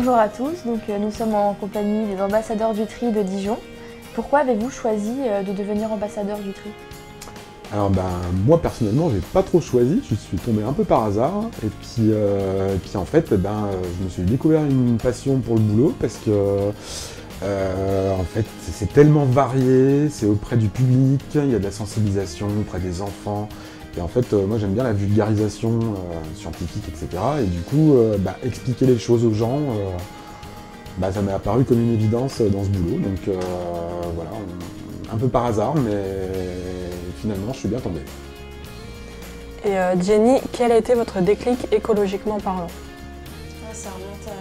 Bonjour à tous, nous sommes en compagnie des ambassadeurs du tri de Dijon. Pourquoi avez-vous choisi de devenir ambassadeur du tri? Alors moi personnellement j'ai pas trop choisi, je suis tombé un peu par hasard et puis en fait je me suis découvert une passion pour le boulot parce que en fait c'est tellement varié, c'est auprès du public, il y a de la sensibilisation auprès des enfants et en fait moi j'aime bien la vulgarisation scientifique etc. Et du coup expliquer les choses aux gens ça m'est apparu comme une évidence dans ce boulot, donc voilà, un peu par hasard mais finalement, je suis bien tombé. Et Jenny, quel a été votre déclic écologiquement parlant? Ça remonte à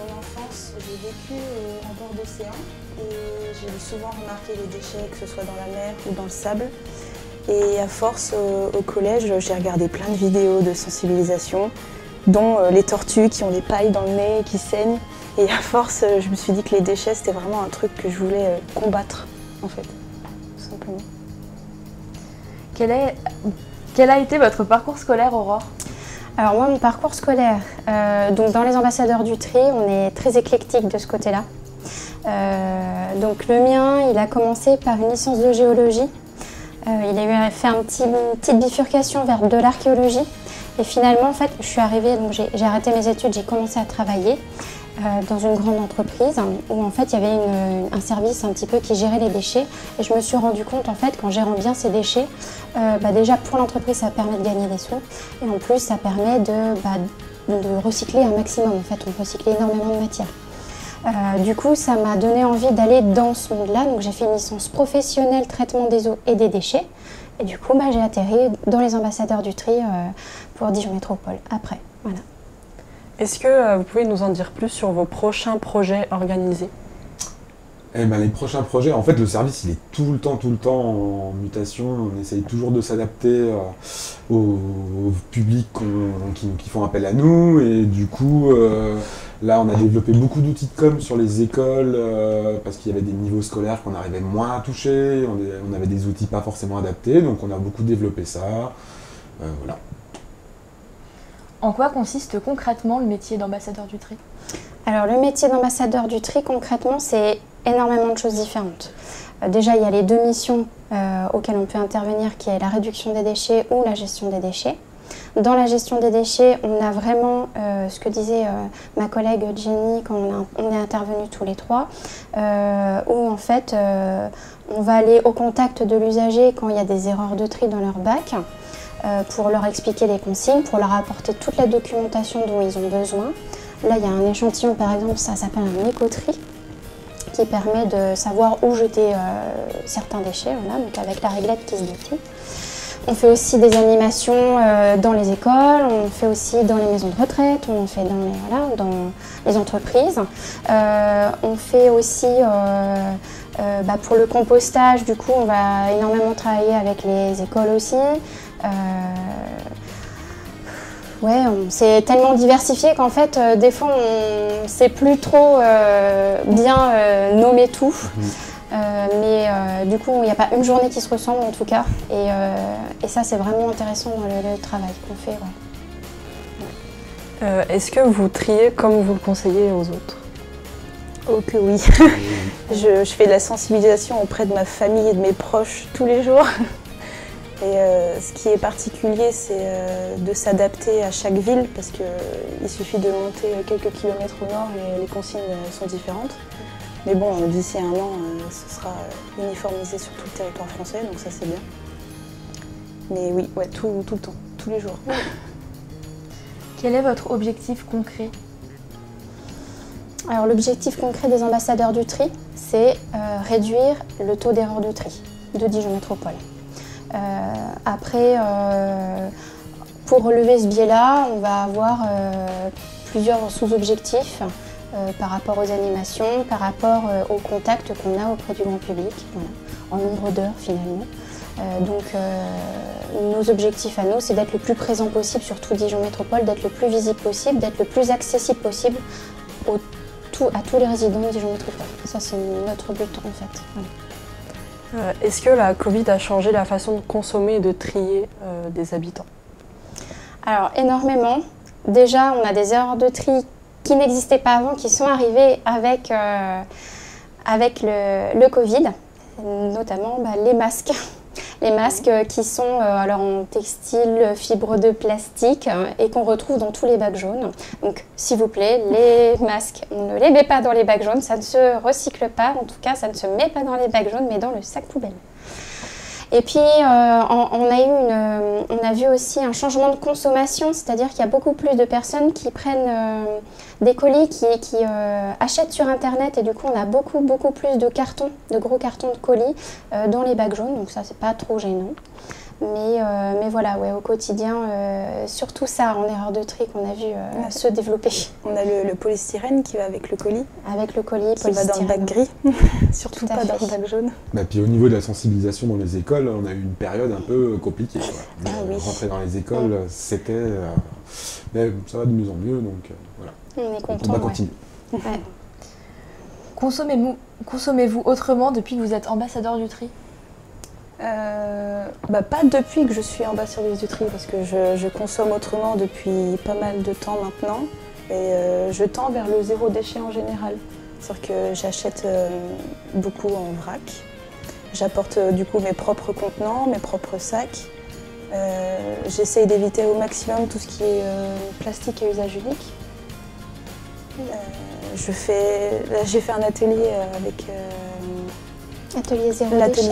mon enfance. J'ai vécu en bord d'océan et j'ai souvent remarqué les déchets, que ce soit dans la mer ou dans le sable. Et à force, au collège, j'ai regardé plein de vidéos de sensibilisation, dont les tortues qui ont des pailles dans le nez et qui saignent. Et à force, je me suis dit que les déchets, c'était vraiment un truc que je voulais combattre, en fait, tout simplement. Quel a été votre parcours scolaire, Aurore? Alors moi, mon parcours scolaire, donc dans les ambassadeurs du tri, on est très éclectique de ce côté-là. Donc le mien, il a commencé par une licence de géologie. Il a fait une petite bifurcation vers de l'archéologie. Et finalement, en fait, je suis arrivée, donc j'ai arrêté mes études, j'ai commencé à travailler dans une grande entreprise où en fait il y avait un service un petit peu qui gérait les déchets et je me suis rendu compte en fait qu'en gérant bien ces déchets, déjà pour l'entreprise ça permet de gagner des sous et en plus ça permet de recycler un maximum. En fait on recycle énormément de matière. Du coup ça m'a donné envie d'aller dans ce monde-là, donc j'ai fait une licence professionnelle traitement des eaux et des déchets et du coup j'ai atterri dans les ambassadeurs du tri pour Dijon Métropole après. Voilà. Est-ce que vous pouvez nous en dire plus sur vos prochains projets organisés? Les prochains projets, en fait le service il est tout le temps en mutation, on essaye toujours de s'adapter au public qui font appel à nous et du coup là on a développé beaucoup d'outils de com sur les écoles parce qu'il y avait des niveaux scolaires qu'on arrivait moins à toucher, on avait des outils pas forcément adaptés donc on a beaucoup développé ça, voilà. En quoi consiste concrètement le métier d'ambassadeur du tri? Alors le métier d'ambassadeur du tri concrètement c'est énormément de choses différentes. Déjà il y a les deux missions auxquelles on peut intervenir qui est la réduction des déchets ou la gestion des déchets. Dans la gestion des déchets on a vraiment ce que disait ma collègue Jenny quand on est intervenus tous les trois où en fait on va aller au contact de l'usager quand il y a des erreurs de tri dans leur bac. Pour leur expliquer les consignes, pour leur apporter toute la documentation dont ils ont besoin. Là, il y a un échantillon, par exemple, ça s'appelle un éco-tri, qui permet de savoir où jeter certains déchets, voilà, donc avec la réglette qui se détient. On fait aussi des animations dans les écoles, on fait aussi dans les maisons de retraite, on fait dans les entreprises. On fait aussi pour le compostage, du coup, on va énormément travailler avec les écoles aussi. C'est tellement diversifié qu'en fait, des fois, on ne sait plus trop bien nommer tout. Mais du coup, il n'y a pas une journée qui se ressemble en tout cas. Et ça, c'est vraiment intéressant dans le travail qu'on fait. Ouais. Est-ce que vous triez comme vous le conseillez aux autres? Oh que oui. Je fais de la sensibilisation auprès de ma famille et de mes proches tous les jours. Et ce qui est particulier, c'est de s'adapter à chaque ville parce qu'il suffit de monter quelques kilomètres au nord et les consignes sont différentes. Mais bon, d'ici un an, ce sera uniformisé sur tout le territoire français, donc ça c'est bien. Mais oui, ouais, tout le temps, tous les jours. Quel est votre objectif concret? Alors l'objectif concret des ambassadeurs du tri, c'est réduire le taux d'erreur de tri de Dijon Métropole. Après, pour relever ce biais-là, on va avoir plusieurs sous-objectifs par rapport aux animations, par rapport au contact qu'on a auprès du grand public, voilà, en nombre d'heures finalement. Nos objectifs à nous, c'est d'être le plus présent possible sur tout Dijon Métropole, d'être le plus visible possible, d'être le plus accessible possible à tous les résidents de Dijon Métropole. Ça, c'est notre but en fait. Voilà. Est-ce que la Covid a changé la façon de consommer et de trier des habitants? Alors énormément. Déjà, on a des erreurs de tri qui n'existaient pas avant, qui sont arrivés avec le Covid, notamment les masques. Les masques qui sont alors en textile, fibre de plastique et qu'on retrouve dans tous les bacs jaunes. Donc s'il vous plaît, les masques, on ne les met pas dans les bacs jaunes, ça ne se recycle pas, en tout cas ça ne se met pas dans les bacs jaunes mais dans le sac poubelle. Et puis on a vu aussi un changement de consommation, c'est-à-dire qu'il y a beaucoup plus de personnes qui prennent des colis, qui achètent sur internet et du coup on a beaucoup plus de cartons, de gros cartons de colis dans les bacs jaunes, donc ça c'est pas trop gênant. Mais voilà, ouais, au quotidien, surtout ça en erreur de tri qu'on a vu se développer. On a le polystyrène qui va avec le colis. Avec le colis, qui va dans le bac gris, surtout pas dans le bac jaune. Bah, puis au niveau de la sensibilisation dans les écoles, on a eu une période un peu compliquée. Oui. Rentrer dans les écoles, c'était... mais ça va de mieux en mieux, donc voilà. On est content. On va continuer. Ouais. Consommez-vous autrement depuis que vous êtes ambassadeur du tri? Pas depuis que je suis ambassadrice du tri, parce que je consomme autrement depuis pas mal de temps maintenant. Et je tends vers le zéro déchet en général. C'est-à-dire que j'achète beaucoup en vrac. J'apporte du coup mes propres contenants, mes propres sacs. J'essaye d'éviter au maximum tout ce qui est plastique à usage unique. J'ai fait un atelier avec L'atelier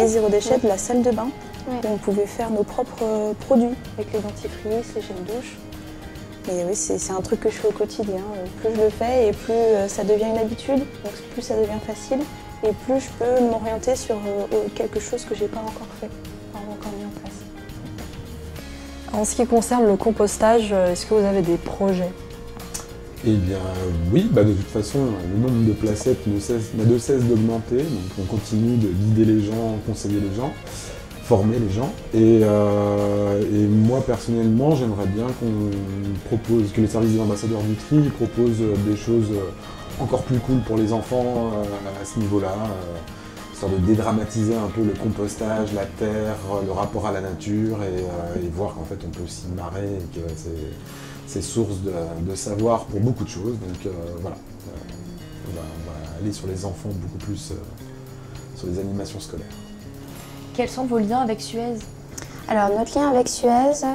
zéro déchet de la salle de bain. Ouais. Où on pouvait faire nos propres produits avec les dentifrices, les gels douche. Et oui, c'est un truc que je fais au quotidien. Plus je le fais et plus ça devient une habitude, donc plus ça devient facile et plus je peux m'orienter sur quelque chose que je n'ai pas encore fait, pas encore mis en place. En ce qui concerne le compostage, est-ce que vous avez des projets? Eh bien oui, de toute façon, le nombre de placettes n'a de cesse d'augmenter, donc on continue de guider les gens, conseiller les gens, former les gens. Et moi personnellement, j'aimerais bien que les services des ambassadeurs du tri proposent des choses encore plus cool pour les enfants à ce niveau-là, histoire de dédramatiser un peu le compostage, la terre, le rapport à la nature et voir qu'en fait on peut s'y marrer et que c'est source de savoir pour beaucoup de choses. Donc voilà, on va aller sur les enfants beaucoup plus, sur les animations scolaires. Quels sont vos liens avec Suez? Alors notre lien avec Suez,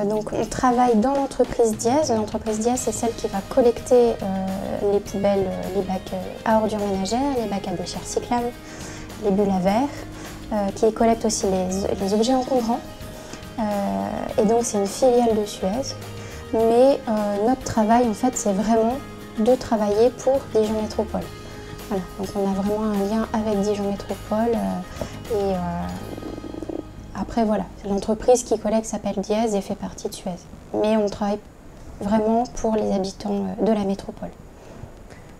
donc on travaille dans l'entreprise Diez. L'entreprise Diez, c'est celle qui va collecter les poubelles, les bacs à ordures ménagères, les bacs à déchets recyclables, les bulles à verre, qui collecte aussi les objets encombrants. Et donc c'est une filiale de Suez. Mais notre travail, en fait, c'est vraiment de travailler pour Dijon Métropole. Voilà, donc on a vraiment un lien avec Dijon Métropole. Après, voilà, l'entreprise qui collecte s'appelle Diez et fait partie de Suez. Mais on travaille vraiment pour les habitants de la métropole.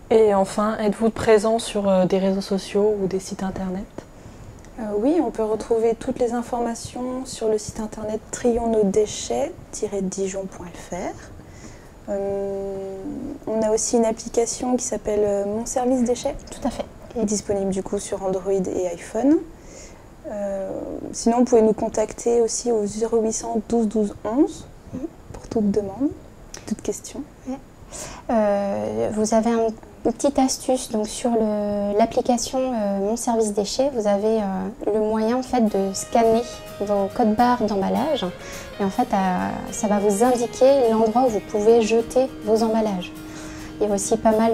Et enfin, êtes-vous présent sur des réseaux sociaux ou des sites internet? Oui, on peut retrouver toutes les informations sur le site internet trionsnosdéchets-dijon.fr. On a aussi une application qui s'appelle Mon Service Déchets. Tout à fait. Disponible du coup sur Android et iPhone. Sinon, vous pouvez nous contacter aussi au 0800 12 12 11 pour toute demande, toute question. Ouais. Vous avez une petite astuce donc sur l'application Mon Service Déchets. Vous avez le moyen en fait de scanner vos codes barres d'emballage et en fait ça va vous indiquer l'endroit où vous pouvez jeter vos emballages. Il y a aussi pas mal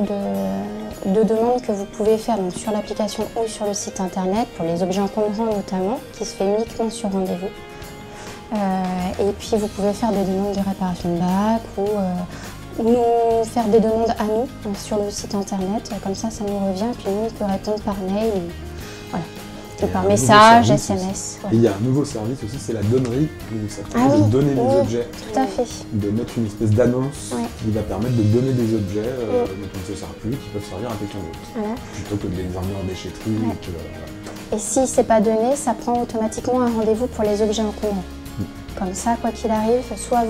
de demandes que vous pouvez faire donc, sur l'application ou sur le site internet, pour les objets encombrants notamment, qui se fait uniquement sur rendez-vous. Et puis vous pouvez faire des demandes de réparation de bac ou nous faire des demandes à nous sur le site internet, comme ça nous revient, puis nous on peut répondre par mail, voilà. Ou par message, SMS. Ouais. Et il y a un nouveau service aussi, c'est la donnerie, où ça permet de donner des objets. Tout à fait. De mettre une espèce d'annonce qui va permettre de donner des objets dont on ne se sert plus, qui peuvent servir à quelqu'un d'autre. Voilà. Plutôt que de les emmener en déchetterie. Et si c'est pas donné, ça prend automatiquement un rendez-vous pour les objets encombrants. Comme ça, quoi qu'il arrive, soit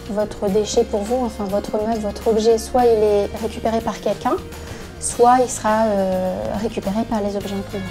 votre déchet pour vous, enfin votre meuble, votre objet, soit il est récupéré par quelqu'un, soit il sera récupéré par les objets encombrants.